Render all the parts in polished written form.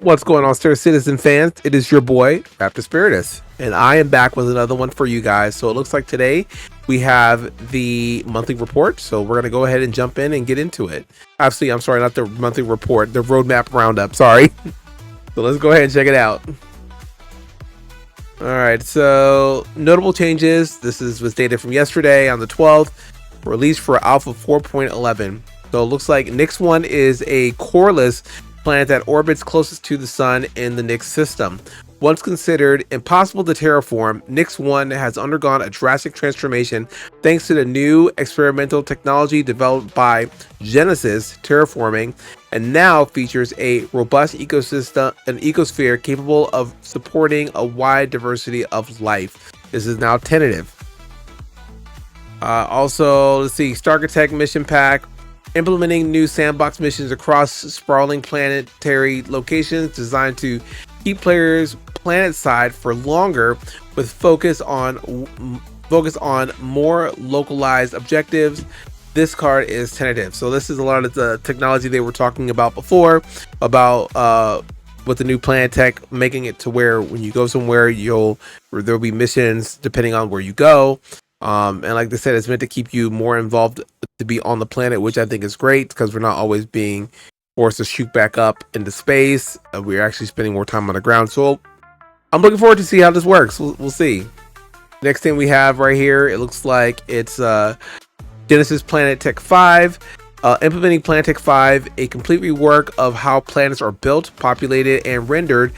What's going on, Star Citizen fans? It is your boy, Raptor Spiritus, and I am back with another one for you guys. So it looks like today we have the monthly report. So we're going to go ahead and jump in and get into it. Obviously, I'm sorry, not the monthly report, the roadmap roundup. Sorry. So let's go ahead and check it out. All right, so notable changes. This was data from yesterday on the 12th, released for Alpha 4.11. So it looks like Nix 1 is a coreless planet that orbits closest to the sun in the Nix system. Once considered impossible to terraform, Nix 1 has undergone a drastic transformation thanks to the new experimental technology developed by Genesis Terraforming, and now features a robust ecosystem, an ecosphere capable of supporting a wide diversity of life. This is now tentative. Also, let's see, Star Architect mission pack. Implementing new sandbox missions across sprawling planetary locations designed to keep players planet side for longer, with focus on more localized objectives. This card is tentative, so this is a lot of the technology they were talking about before, about with the new planet tech, making it to where when you go somewhere, there'll be missions depending on where you go. And like they said, it's meant to keep you more involved, to be on the planet, which I think is great because we're not always being forced to shoot back up into space. We're actually spending more time on the ground. So I'm looking forward to see how this works. We'll see. Next thing we have right here, it looks like it's Genesis Planet Tech 5. Implementing Planet Tech 5, a complete rework of how planets are built, populated, and rendered.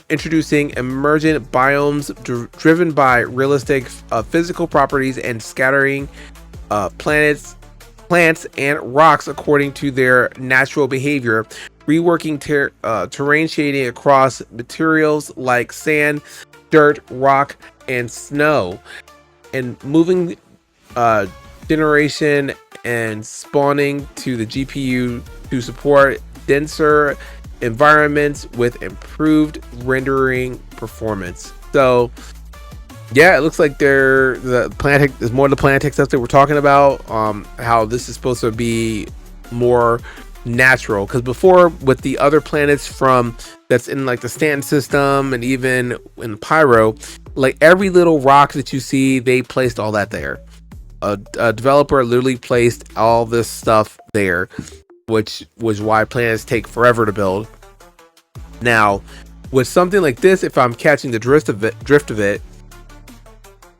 Introducing emergent biomes driven by realistic physical properties and scattering plants and rocks according to their natural behavior. Reworking terrain shading across materials like sand, dirt, rock, and snow. And moving generation and spawning to the GPU to support denser environments with improved rendering performance. So yeah, it looks like the Planet is more of the Planet Tech stuff that we're talking about, how this is supposed to be more natural, because before with the other planets from that's in like the Stanton system and even in Pyro, like every little rock that you see, they placed all that there. A developer literally placed all this stuff there, which was why planets take forever to build. Now, with something like this, if I'm catching the drift of it,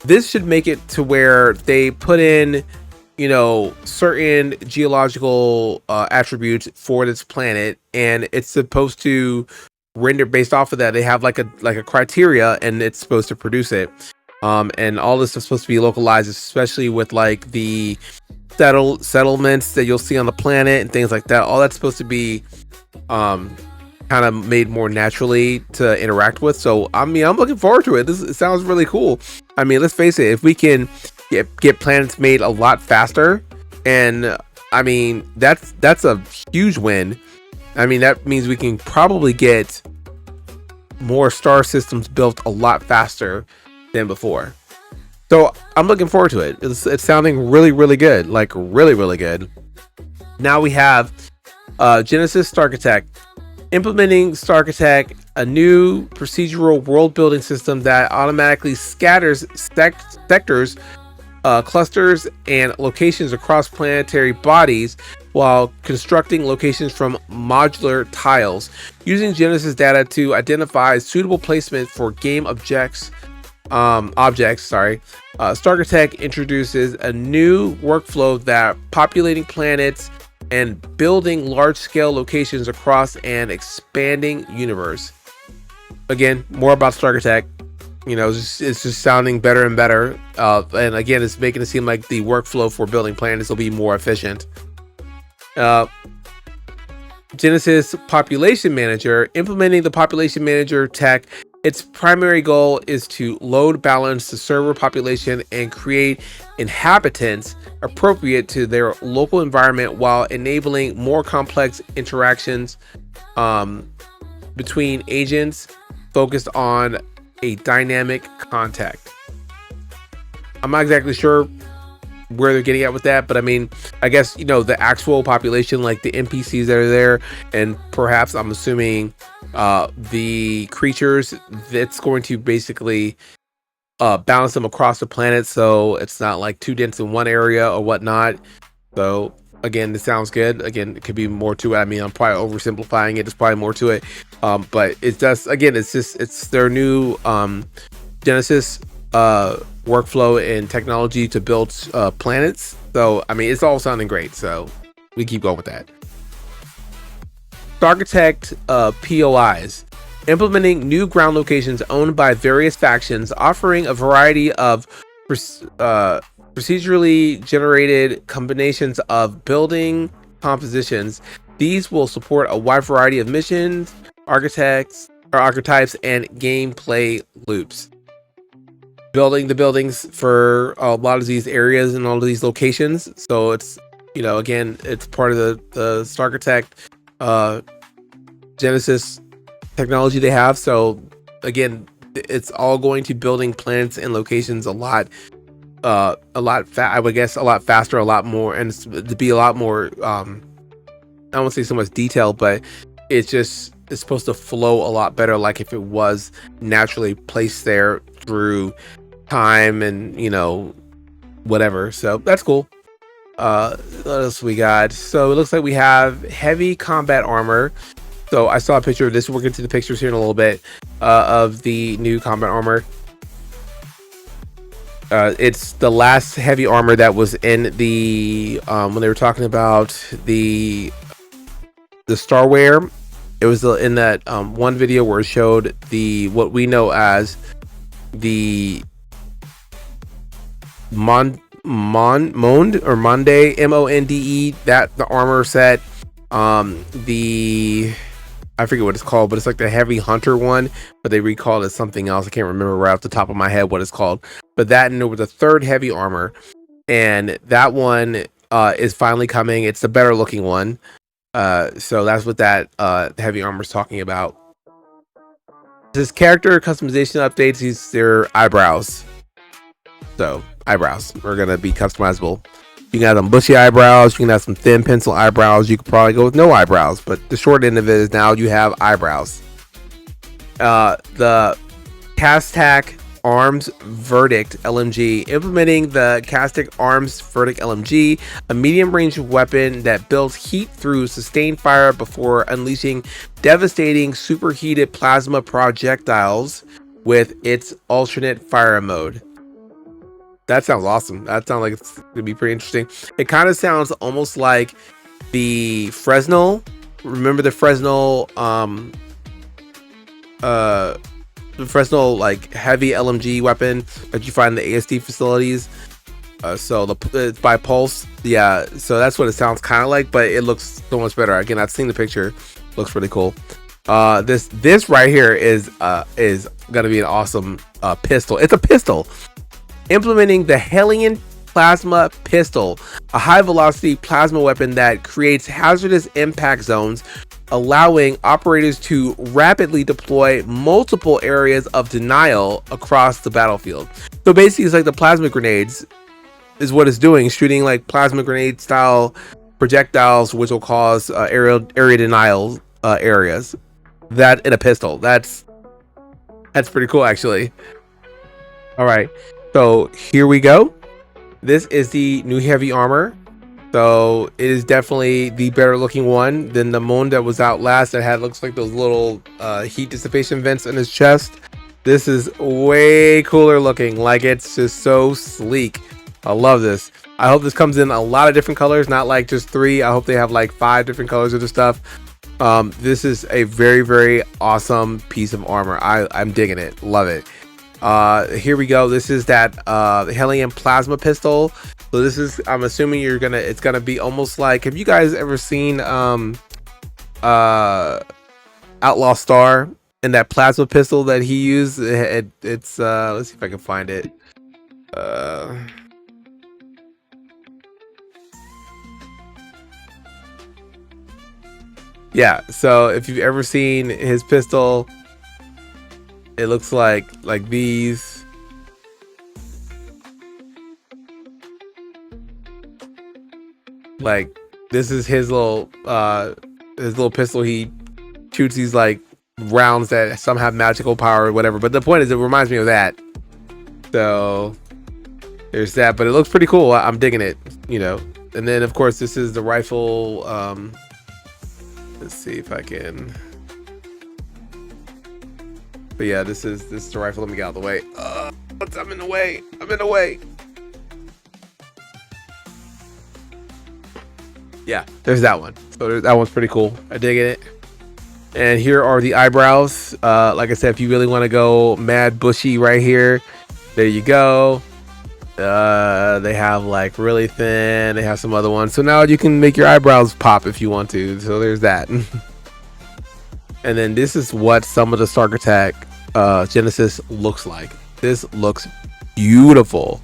this should make it to where they put in, certain geological attributes for this planet, and it's supposed to render based off of that. They have like a criteria, and it's supposed to produce it. And all this is supposed to be localized, especially with like the settlements that you'll see on the planet and things like that. All that's supposed to be kind of made more naturally to interact with. So I'm looking forward to it. It sounds really cool. I mean, let's face it, if we can get planets made a lot faster, and I mean that's a huge win. I mean, that means we can probably get more star systems built a lot faster than before. So I'm looking forward to it. It's sounding really, really good. Like really, really good. Now we have Genesis Star Architect. Implementing Star Architect, a new procedural world building system that automatically scatters sectors, clusters, and locations across planetary bodies while constructing locations from modular tiles. Using Genesis data to identify suitable placement for game objects. Star Architect introduces a new workflow that populating planets and building large-scale locations across an expanding universe. Again, more about Star Architect. It's just sounding better and better. And again, it's making it seem like the workflow for building planets will be more efficient. Genesis Population Manager. Implementing the Population Manager tech, its primary goal is to load balance the server population and create inhabitants appropriate to their local environment while enabling more complex interactions between agents focused on a dynamic contact. I'm not exactly sure where they're getting at with that, but I mean, I guess, you know, the actual population, like the NPCs that are there, and perhaps I'm assuming the creatures, that's going to basically balance them across the planet, so it's not like too dense in one area or whatnot. So again, this sounds good. Again, it could be more to it. I mean, I'm probably oversimplifying it. There's probably more to it, but it's just, again, it's their new Genesis workflow and technology to build planets. So I mean, it's all sounding great, so we keep going with that. Architect POIs, implementing new ground locations owned by various factions, offering a variety of procedurally generated combinations of building compositions. These will support a wide variety of missions, archetypes, and gameplay loops. Building the buildings for a lot of these areas and all of these locations. So it's, you know, again, it's part of the Starkitect Genesis technology they have. So again, it's all going to building planets and locations a lot I would guess a lot faster, a lot more, and to be a lot more I won't say so much detail, but it's supposed to flow a lot better, like if it was naturally placed there through time and, you know, whatever. So that's cool. What else we got? So it looks like we have heavy combat armor. So I saw a picture of this. We'll get to the pictures here in a little bit of the new combat armor. It's the last heavy armor that was in the when they were talking about the Starware. It was in that one video where it showed what we know as the Monde, MONDE, that the armor set. I forget what it's called, but it's like the heavy hunter one, but they recalled it something else. I can't remember right off the top of my head what it's called. But that, and there was a third heavy armor, and that one is finally coming. It's the better looking one. So that's what that heavy armor is talking about. This character customization updates, their eyebrows. So eyebrows are gonna be customizable. You can have some bushy eyebrows, you can have some thin pencil eyebrows, you could probably go with no eyebrows, but the short end of it is now you have eyebrows. The Castac Arms Verdict LMG, implementing the Castac Arms Verdict LMG, a medium range weapon that builds heat through sustained fire before unleashing devastating superheated plasma projectiles with its alternate fire mode. That sounds awesome. That sounds like it's gonna be pretty interesting. It kind of sounds almost like the Fresnel. Remember the Fresnel like heavy LMG weapon that you find in the ASD facilities. So it's by Pulse. Yeah, so that's what it sounds kind of like, but it looks so much better. Again, I've seen the picture. Looks really cool. This right here is gonna be an awesome pistol. It's a pistol. Implementing the Hellion Plasma Pistol, a high-velocity plasma weapon that creates hazardous impact zones, allowing operators to rapidly deploy multiple areas of denial across the battlefield. So basically, it's like the plasma grenades is what it's doing, shooting like plasma grenade style projectiles, which will cause area denial areas. That in a pistol. That's pretty cool, actually. All right. So here we go. This is the new heavy armor. So it is definitely the better looking one than the Monde that was out last that had looks like those little heat dissipation vents in his chest. This is way cooler looking. Like, it's just so sleek. I love this. I hope this comes in a lot of different colors, not like just 3. I hope they have like 5 different colors of the stuff. This is a very, very awesome piece of armor. I'm digging it. Love it. Here we go. This is that Hellion Plasma Pistol. So this is, I'm assuming it's gonna be almost like, have you guys ever seen Outlaw Star and that plasma pistol that he used? It's let's see if I can find it. Yeah, so if you've ever seen his pistol, it looks like these. Like, this is his little pistol. He shoots these like rounds that some have magical power or whatever. But the point is, it reminds me of that. So there's that. But it looks pretty cool. I'm digging it. You know. And then of course this is the rifle. Let's see if I can. But yeah, this is the rifle. Let me get out of the way. I'm in the way. I'm in the way. Yeah, there's that one. So that one's pretty cool. I dig it. And here are the eyebrows. Like I said, if you really want to go mad bushy right here, there you go. They have like really thin. They have some other ones. So now you can make your eyebrows pop if you want to. So there's that. And then this is what some of the Stark Attack Genesis looks like. This looks beautiful.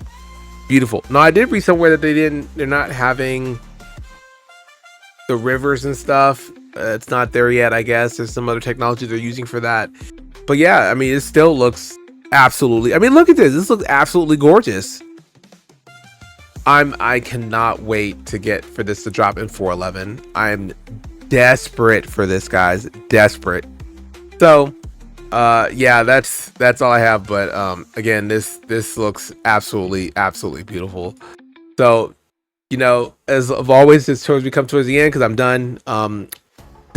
Beautiful. Now I did read somewhere that they're not having the rivers and stuff. It's not there yet, I guess. There's some other technology they're using for that. But yeah, I mean, it still looks absolutely, I mean, look at this. This looks absolutely gorgeous. I cannot wait for this to drop in 411. I'm desperate for this, guys. Desperate. So yeah, that's all I have. But again, this looks absolutely beautiful. So, you know, as of always, as soon as we come towards the end, because I'm done, tell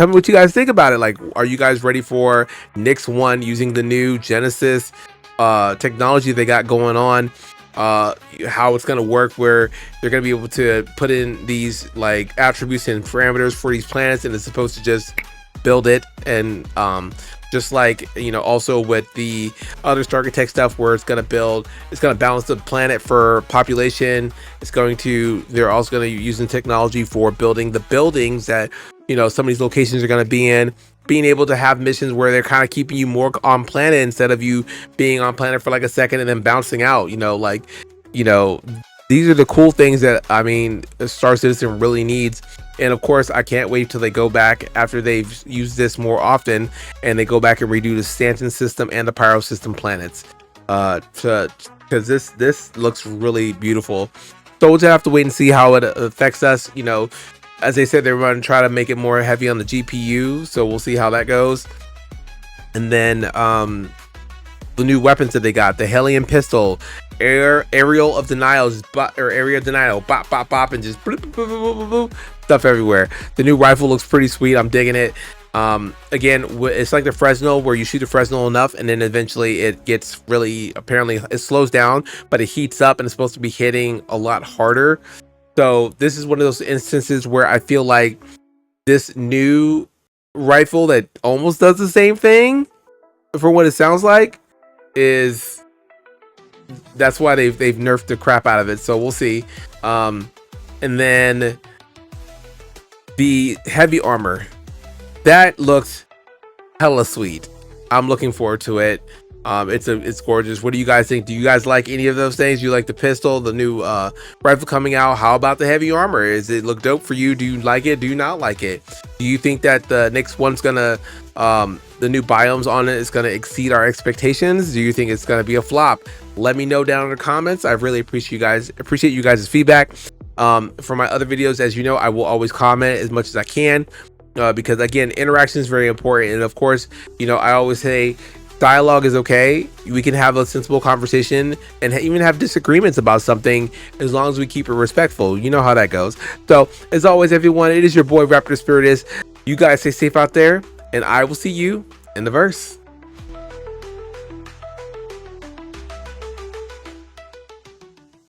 me what you guys think about it. Like, are you guys ready for Nyx 1 using the new Genesis technology they got going on? How it's going to work, where they're going to be able to put in these like attributes and parameters for these planets, and it's supposed to just build it. And just like, you know, also with the other Stark Attack stuff, where it's going to balance the planet for population. They're also going to be using technology for building the buildings that, you know, some of these locations are going to be in, being able to have missions where they're kind of keeping you more on planet instead of you being on planet for like a second and then bouncing out, you know, like, you know, these are the cool things that, I mean, Star Citizen really needs. And of course, I can't wait till they go back after they've used this more often and they go back and redo the Stanton system and the Pyro system planets, because this looks really beautiful. So we'll just have to wait and see how it affects us. You know, as they said, they're going to try to make it more heavy on the GPU, so we'll see how that goes. And then the new weapons that they got, the Hellion pistol, aerial of denial, area of denial, bop bop bop, and just bloop, bloop, bloop, bloop, bloop, stuff everywhere. The new rifle looks pretty sweet. I'm digging it. Again, it's like the Fresnel, where you shoot the Fresnel enough and then eventually it gets really, apparently it slows down, but it heats up and it's supposed to be hitting a lot harder. So this is one of those instances where I feel like this new rifle that almost does the same thing, for what it sounds like, that's why they've nerfed the crap out of it. So we'll see. And then the heavy armor, that looks hella sweet. I'm looking forward to it. It's gorgeous. What do you guys think? Do you guys like any of those things? You like the pistol, the new rifle coming out? How about the heavy armor? Is it look dope for you? Do you like it? Do you not like it? Do you think that the next one's gonna the new biomes on it is gonna exceed our expectations? Do you think it's gonna be a flop? Let me know down in the comments. I really appreciate you guys' feedback. For my other videos, as you know, I will always comment as much as I can, because again, interaction is very important. And of course, you know, I always say dialogue is okay. We can have a sensible conversation and even have disagreements about something, as long as we keep it respectful. You know how that goes. So as always, everyone, it is your boy Raptor Spiritus. You guys stay safe out there, and I will see you in the verse.